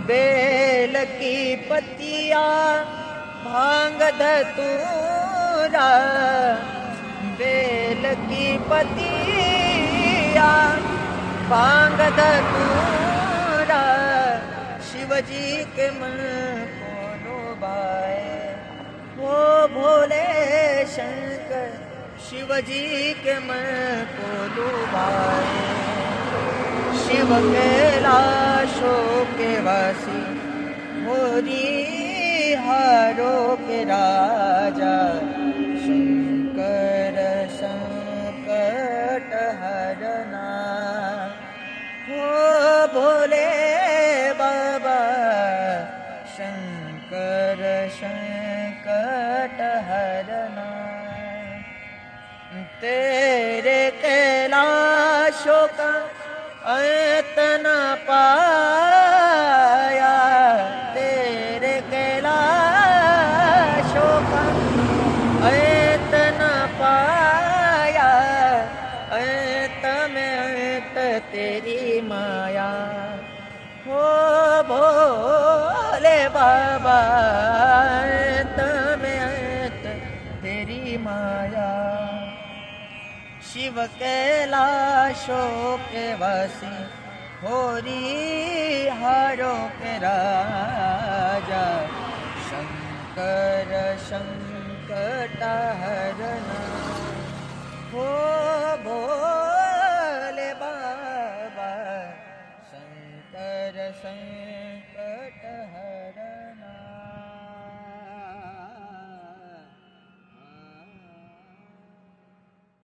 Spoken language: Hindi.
बेल की पत्तिया भांग धतूरा, बेल की पत्तिया भांग धतूरा, शिवजी के मन को लुभाए। वो भोले शंकर शिवजी के मन को लुभाए। शिव कैलाशों के वासी होरी हारों के राजा, शंकर संकट हरना। हो भोले बाबा शंकर संकट हरना। तेरे कैलाशों का अंत न पाया, तेरे कैलाशों का अंत न पाया, अंत में अंत तेरी माया। हो भोले बाबा अंत में अंत तेरी माया। शिव कैलाशों के वासी होरी हारों के राजा, शंकर संकट हरना। हो